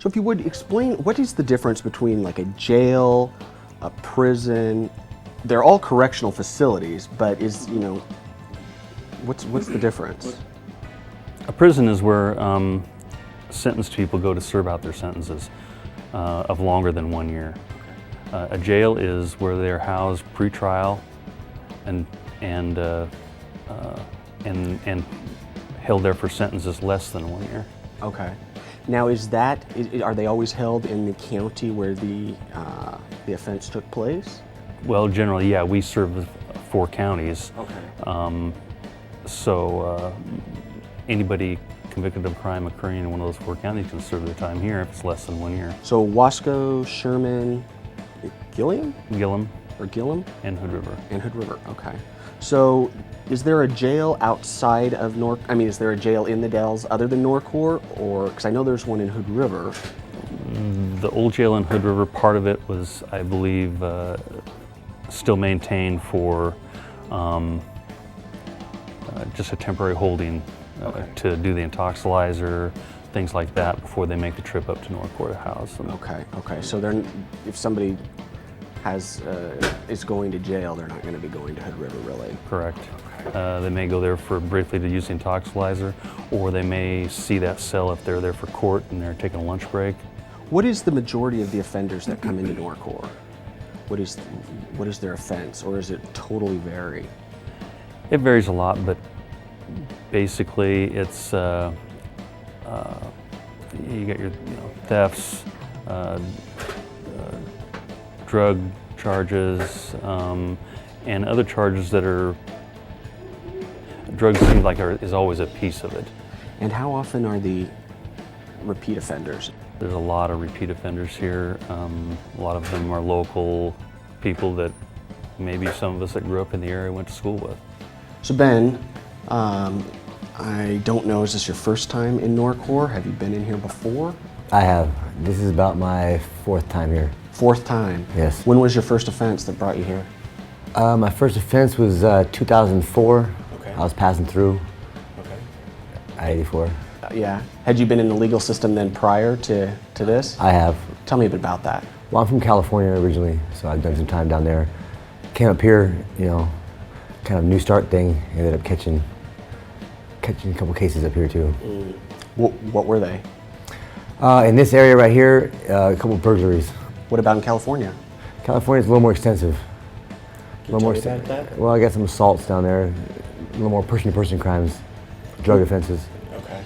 So if you would explain, what is the difference between like a jail, a prison? They're all correctional facilities, but what's the difference? A prison is where sentenced people go to serve out their sentences of longer than 1 year. A jail is where they're housed pre-trial and held there for sentences less than 1 year. Okay. Now, are they always held in the county where the offense took place? Well, generally, yeah. We serve 4 counties. Okay. So anybody convicted of a crime occurring in one of those 4 counties can serve their time here if it's less than 1 year. So Wasco, Sherman, Gilliam, and Hood River. Okay. So is there a jail outside of is there a jail in the Dalles other than NORCOR? Or, because I know there's one in Hood River. The old jail in Hood River, part of it was, I believe, still maintained for just a temporary holding to do the intoxilizer, things like that, before they make the trip up to NORCOR to house them. Okay. So if somebody is going to jail, they're not going to be going to Hood River, really? Correct. They may go there for briefly to use the intoxilizer, or they may see that cell if they're there for court and they're taking a lunch break. What is the majority of the offenders that come into NORCOR? What is their offense, or is it totally vary? It varies a lot, but basically it's you get your thefts, drug charges, and other charges that are drugs seem like is always a piece of it. And how often are the repeat offenders? There's a lot of repeat offenders here. A lot of them are local people that maybe some of us that grew up in the area went to school with. So Ben, I don't know, is this your first time in NORCOR? Have you been in here before? I have. This is about my 4th time here. 4th time? Yes. When was your first offense that brought you here? My first offense was 2004. Okay. I was passing through. Okay. I-84. Yeah. Had you been in the legal system then prior to this? I have. Tell me a bit about that. Well, I'm from California originally, so I've done some time down there. Came up here, kind of new start thing. Ended up catching a couple cases up here too. What were they? In this area right here, a couple burglaries. What about in California? California's a little more extensive. Can you tell me about that? Well, I got some assaults down there, a little more person-to-person crimes, drug offenses. Okay.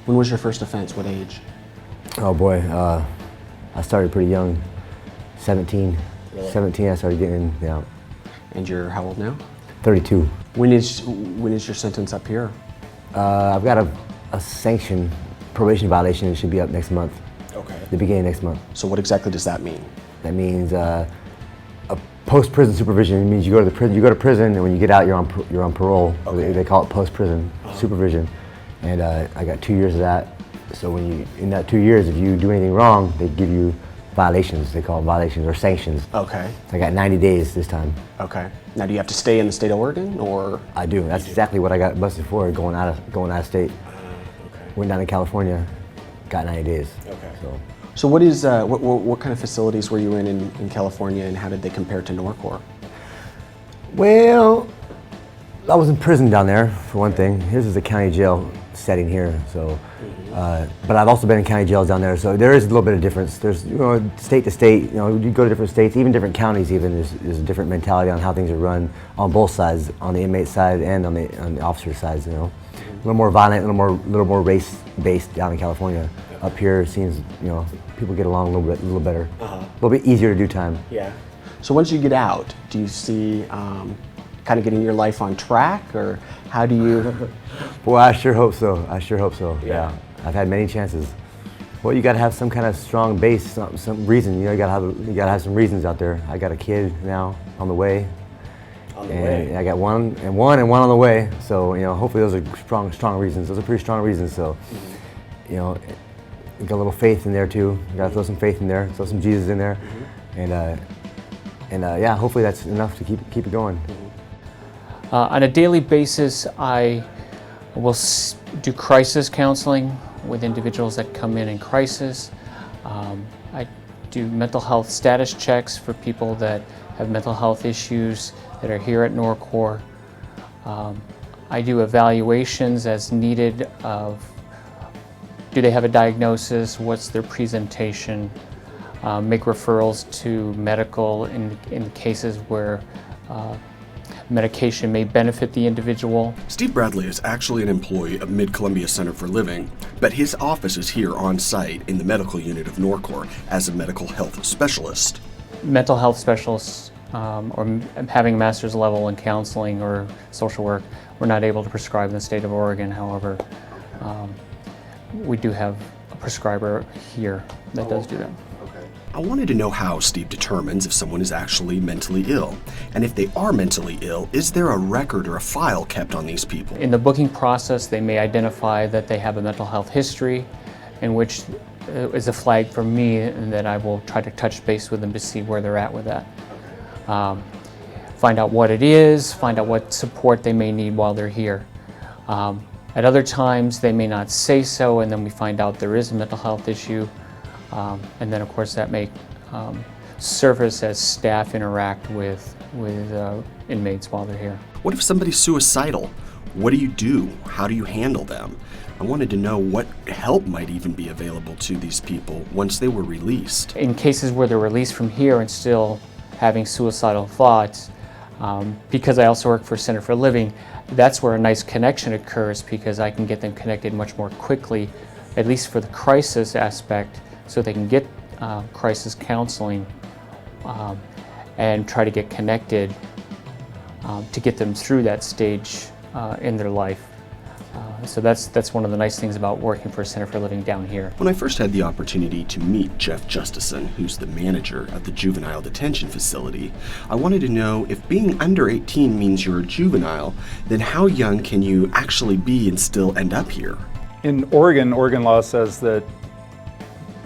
When was your first offense? What age? Oh boy, I started pretty young, 17. Really? 17, I started getting out. And you're how old now? 32. When is your sentence up here? I've got a sanction probation violation. It should be up next month. Okay. The beginning of next month. So what exactly does that mean? That means a post-prison supervision. It means you go to prison, and when you get out, you're on parole. Okay. They call it post-prison supervision. And I got 2 years of that. So in that 2 years, if you do anything wrong, they give you violations. They call it violations or sanctions. Okay. I got 90 days this time. Okay. Now, do you have to stay in the state of Oregon, or? I do. That's exactly what I got busted for, going out of state. Okay. Went down to California, got 90 days. Okay. So what kind of facilities were you in California, and how did they compare to NORCOR? Well, I was in prison down there, for one thing. This is a county jail setting here, so. But I've also been in county jails down there, so there is a little bit of difference. There's, state to state, you go to different states, even different counties even, there's a different mentality on how things are run on both sides, on the inmate side and on the officer sides, A little more violent, a little more race-based down in California. Up here, it seems, people get along a little better. A little bit easier to do time. Yeah. So once you get out, do you see kind of getting your life on track, or how do you? Boy, I sure hope so. Yeah. I've had many chances. Well, you got to have some kind of strong base, some reason. You got to have some reasons out there. I got a kid now on the way. I got one on the way. So hopefully those are strong reasons. Those are pretty strong reasons. So, you got a little faith in there too. You got to throw some faith in there, throw some Jesus in there, and yeah, hopefully that's enough to keep it going. On a daily basis, I will do crisis counseling with individuals that come in crisis. I do mental health status checks for people that have mental health issues that are here at NORCOR. I do evaluations as needed of, do they have a diagnosis, what's their presentation, make referrals to medical in cases where medication may benefit the individual. Steve Bradley is actually an employee of Mid-Columbia Center for Living, but his office is here on site in the medical unit of NORCOR as a mental health specialist. Mental health specialists or having a master's level in counseling or social work, we're not able to prescribe in the state of Oregon. However, we do have a prescriber here that does do that. I wanted to know how Steve determines if someone is actually mentally ill. And if they are mentally ill, is there a record or a file kept on these people? In the booking process, they may identify that they have a mental health history, in which is a flag for me, and then I will try to touch base with them to see where they're at with that. Find out what it is, find out what support they may need while they're here. At other times, they may not say so, and then we find out there is a mental health issue. And then, of course, that may surface as staff interact with inmates while they're here. What if somebody's suicidal? What do you do? How do you handle them? I wanted to know what help might even be available to these people once they were released. In cases where they're released from here and still having suicidal thoughts, because I also work for Center for Living, that's where a nice connection occurs, because I can get them connected much more quickly, at least for the crisis aspect, so they can get crisis counseling and try to get connected to get them through that stage in their life. So that's one of the nice things about working for Center for Living down here. When I first had the opportunity to meet Jeff Justison, who's the manager of the juvenile detention facility, I wanted to know if being under 18 means you're a juvenile, then how young can you actually be and still end up here? In Oregon law says that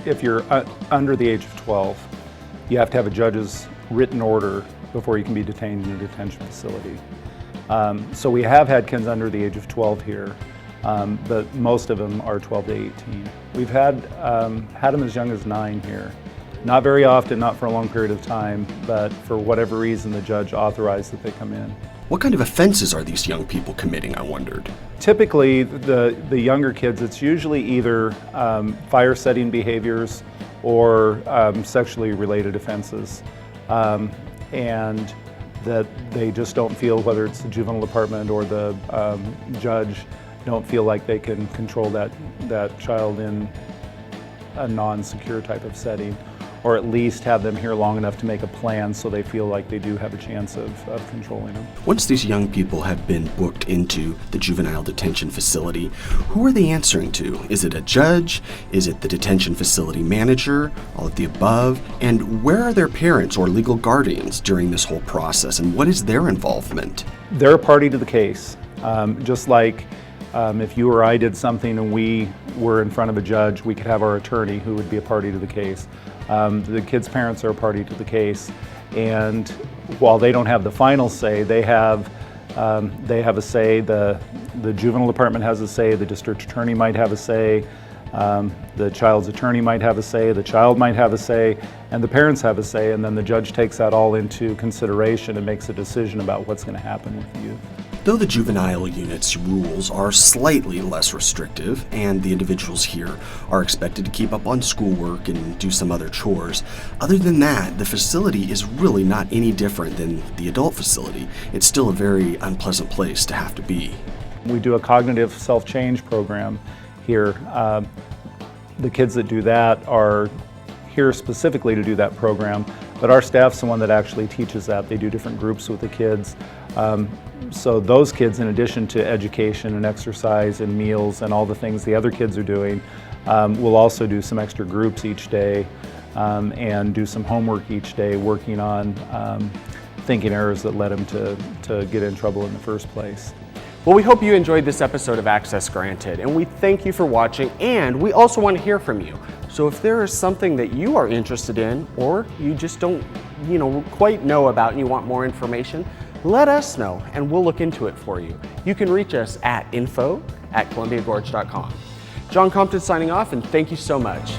if you're under the age of 12, you have to have a judge's written order before you can be detained in a detention facility. So we have had kids under the age of 12 here, but most of them are 12 to 18. We've had them as young as 9 here. Not very often, not for a long period of time, but for whatever reason the judge authorized that they come in. What kind of offenses are these young people committing, I wondered? Typically, the younger kids, it's usually either fire-setting behaviors or sexually related offenses. And that they just don't feel, whether it's the juvenile department or the judge, don't feel like they can control that child in a non-secure type of setting, or at least have them here long enough to make a plan so they feel like they do have a chance of controlling them. Once these young people have been booked into the juvenile detention facility, who are they answering to? Is it a judge? Is it the detention facility manager? All of the above? And where are their parents or legal guardians during this whole process, and what is their involvement? They're a party to the case. Just like if you or I did something and we were in front of a judge, we could have our attorney who would be a party to the case. The kids' parents are a party to the case, and while they don't have the final say, they have a say. The juvenile department has a say. The district attorney might have a say. The child's attorney might have a say. The child might have a say, and the parents have a say. And then the judge takes that all into consideration and makes a decision about what's going to happen with the youth. Though the juvenile unit's rules are slightly less restrictive and the individuals here are expected to keep up on schoolwork and do some other chores, other than that, the facility is really not any different than the adult facility. It's still a very unpleasant place to have to be. We do a cognitive self-change program here. The kids that do that are here specifically to do that program, but our staff's the one that actually teaches that. They do different groups with the kids. So those kids, in addition to education and exercise and meals and all the things the other kids are doing, will also do some extra groups each day and do some homework each day, working on thinking errors that led them to get in trouble in the first place. Well, we hope you enjoyed this episode of Access Granted, and we thank you for watching, and we also want to hear from you. So if there is something that you are interested in, or you just don't, quite know about and you want more information, let us know and we'll look into it for you. You can reach us at info@columbiagorge.com. John Compton signing off, and thank you so much.